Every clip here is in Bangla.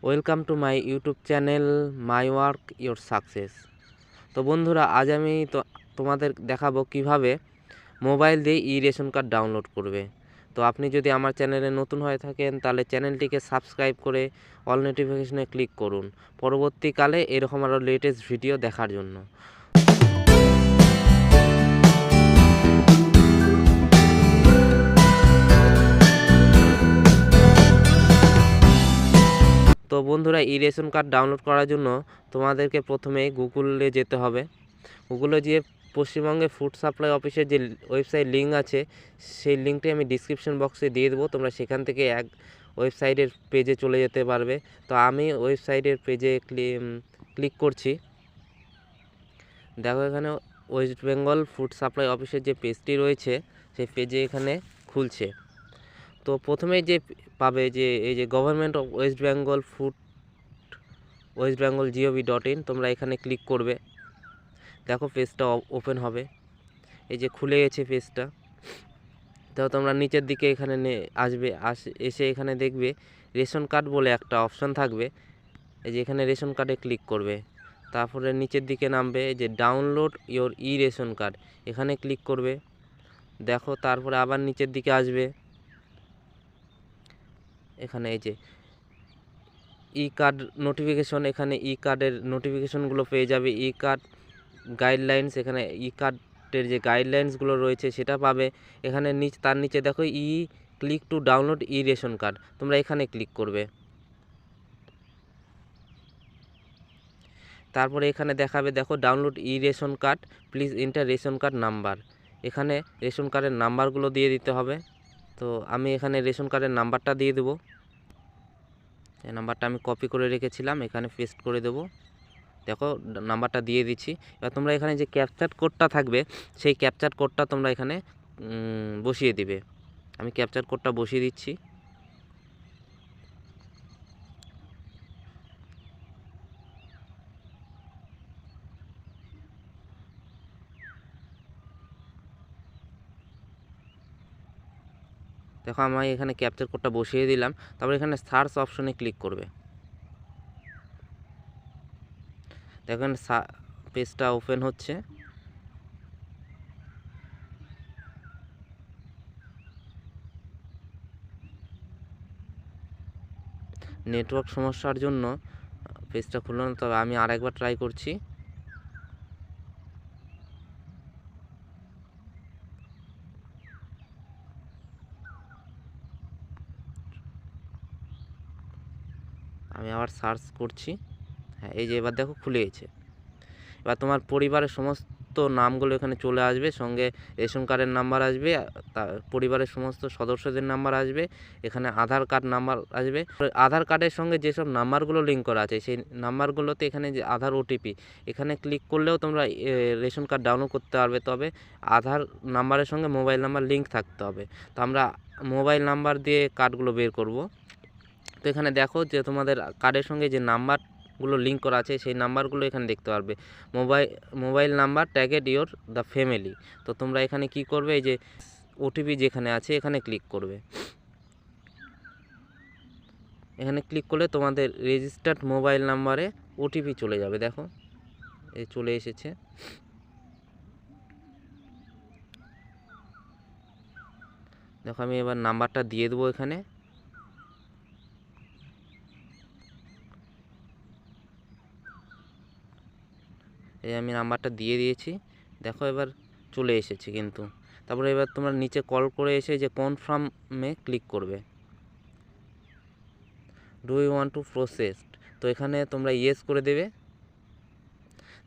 Welcome to my YouTube channel my work your success. তো বন্ধুরা, আজ আমি তোমাদের দেখাবো কিভাবে মোবাইল দিয়ে রেশন কার্ড ডাউনলোড করবে। তো আপনি যদি আমার চ্যানেলে নতুন হয়ে থাকেন তাহলে চ্যানেলটিকে সাবস্ক্রাইব করে অল নোটিফিকেশনে ক্লিক করুন পরবর্তীকালে এরকম আরও লেটেস্ট ভিডিও দেখার জন্য। তো বন্ধুরা, রেশন কার্ড ডাউনলোড করার জন্য তোমাদেরকে প্রথমে গুগলে যেতে হবে। গুগলে গিয়ে পশ্চিমবঙ্গে ফুড সাপ্লাই অফিসের যে ওয়েবসাইট লিঙ্ক আছে সেই লিঙ্কটি আমি ডিসক্রিপশন বক্সে দিয়ে দেবো। তোমরা সেখান থেকে এক ওয়েবসাইটের পেজে চলে যেতে পারবে। তো আমি ওয়েবসাইটের পেজে ক্লিক করছি। দেখো, এখানে ওয়েস্ট বেঙ্গল ফুড সাপ্লাই অফিসের যে পেজটি রয়েছে সেই পেজে এখানে খুলছে। তো প্রথমে যে পাবে যে এই যে government of West Bengal food westbengal.gov.in, তোমরা এখানে ক্লিক করবে। দেখো পেজটা ওপেন হবে, এই যে খুলে গেছে পেজটা। তো তোমরা নিচের দিকে এখানে এসে এখানে দেখবে রেশন কার্ড বলে একটা অপশন থাকবে। এই যে এখানে রেশন কার্ডে ক্লিক করবে, তারপরে নিচের দিকে নামবে এই যে ডাউনলোড ইওর রেশন কার্ড, এখানে ক্লিক করবে। দেখো তারপরে আবার নিচের দিকে আসবে, এখানে এই যে কার্ড নোটিফিকেশন, এখানে কার্ডের নোটিফিকেশনগুলো পেয়ে যাবে। কার্ড গাইডলাইন্স, এখানে কার্ডের যে গাইডলাইন্সগুলো রয়েছে সেটা পাবে। এখানে তার নিচে দেখো click to download ration card, তোমরা এখানে ক্লিক করবে। তারপরে এখানে দেখাবে, দেখো download ration card, please enter ration card number. এখানে রেশন কার্ডের নাম্বারগুলো দিয়ে দিতে হবে। তো আমি এখানে রেশন কার্ডের নাম্বারটা দিয়ে দেবো। এই নাম্বারটা আমি কপি করে রেখেছিলাম, এখানে পেস্ট করে দেবো। দেখো নাম্বারটা দিয়ে দিচ্ছি। এবার তোমরা এখানে যে ক্যাপচার কোডটা থাকবে সেই ক্যাপচার কোডটা তোমরা এখানে বসিয়ে দিবে। আমি ক্যাপচার কোডটা বসিয়ে দিচ্ছি। দেখো আমি এখানে ক্যাপচার কোডটা বসিয়ে দিলাম। তারপর এখানে সার্চ অপশনে ক্লিক করবে। দেখেন পেজটা ওপেন হচ্ছে। নেটওয়ার্ক সমস্যার জন্য পেজটা খুলল না, তবে আমি আরেকবার ট্রাই করছি। আমি আবার সার্চ করছি। হ্যাঁ, এই যে এবার দেখো খুলে গেছে। এবার তোমার পরিবারের সমস্ত নামগুলো এখানে চলে আসবে, সঙ্গে রেশন কার্ডের নাম্বার আসবে, পরিবারের সমস্ত সদস্যদের নাম্বার আসবে, এখানে আধার কার্ড নাম্বার আসবে। আধার কার্ডের সঙ্গে যেসব নাম্বারগুলো লিঙ্ক করা আছে সেই নাম্বারগুলোতে এখানে যে আধার ওটিপি, এখানে ক্লিক করলেও তোমরা রেশন কার্ড ডাউনলোড করতে পারবে। তবে আধার নাম্বারের সঙ্গে মোবাইল নাম্বার লিঙ্ক থাকতে হবে। তো আমরা মোবাইল নাম্বার দিয়ে কার্ডগুলো বের করব। তো এখানে দেখো যে তোমাদের কার্ডের সঙ্গে যে নাম্বারগুলো লিঙ্ক করা আছে সেই নাম্বারগুলো এখানে দেখতে পারবে। Mobile number ট্যাগেড your the family. তো তোমরা এখানে কি করবে, এই যে ওটিপি যেখানে আছে এখানে ক্লিক করবে। এখানে ক্লিক করলে তোমাদের রেজিস্টার্ড মোবাইল নাম্বারে ওটিপি চলে যাবে। দেখো এই চলে এসেছে। দেখো আমি এবার নাম্বারটা দিয়ে দেবো এখানে। এই আমি নাম্বারটা দিয়ে দিয়েছি। দেখো এবার চলে এসেছে কিন্তু। তারপরে এবার তোমরা নিচে কল করে এসে যে কনফার্মে ক্লিক করবে। Do you want to processed, তো এখানে তোমরা ইয়েস করে দেবে।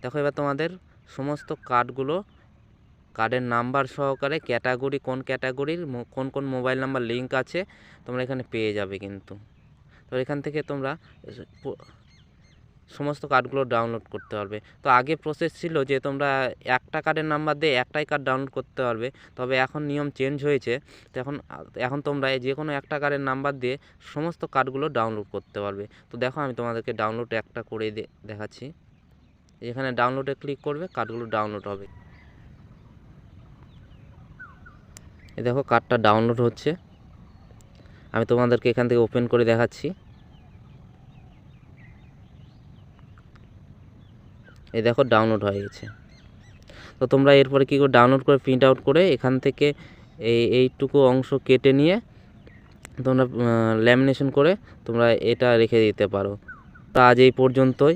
দেখো এবার তোমাদের সমস্ত কার্ডের নাম্বার সহকারে ক্যাটাগরি, কোন ক্যাটাগরির কোন কোন মোবাইল নাম্বার লিঙ্ক আছে তোমরা এখানে পেয়ে যাবে কিন্তু। তো এখান থেকে তোমরা সমস্ত কার্ডগুলো ডাউনলোড করতে পারবে। তো আগে প্রসেস ছিল যে তোমরা একটা কার্ডের নাম্বার দিয়ে একটাই কার্ড ডাউনলোড করতে পারবে, তবে এখন নিয়ম চেঞ্জ হয়েছে। তো এখন তোমরা যে কোনো একটা কার্ডের নাম্বার দিয়ে সমস্ত কার্ডগুলো ডাউনলোড করতে পারবে। তো দেখো আমি তোমাদেরকে ডাউনলোড একটা করে দেখাচ্ছি। এখানে ডাউনলোডে ক্লিক করবে, কার্ডগুলো ডাউনলোড হবে। এই দেখো কার্ডটা ডাউনলোড হচ্ছে। আমি তোমাদেরকে এখান থেকে ওপেন করে দেখাচ্ছি। এই দেখো ডাউনলোড হয়ে গেছে। তো তোমরা এরপরে কী করে ডাউনলোড করে প্রিন্ট আউট করে এখান থেকে এইটুকু অংশ কেটে নিয়ে তোমরা ল্যামিনেশন করে তোমরা এটা রেখে দিতে পারো। তো আজ এই পর্যন্তই।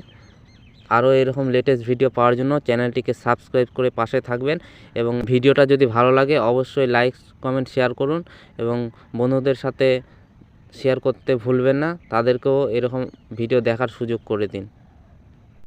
আরও এরকম লেটেস্ট ভিডিও পাওয়ার জন্য চ্যানেলটিকে সাবস্ক্রাইব করে পাশে থাকবেন এবং ভিডিওটা যদি ভালো লাগে অবশ্যই লাইক কমেন্ট শেয়ার করুন এবং বন্ধুদের সাথে শেয়ার করতে ভুলবেন না, তাদেরকেও এরকম ভিডিও দেখার সুযোগ করে দিন।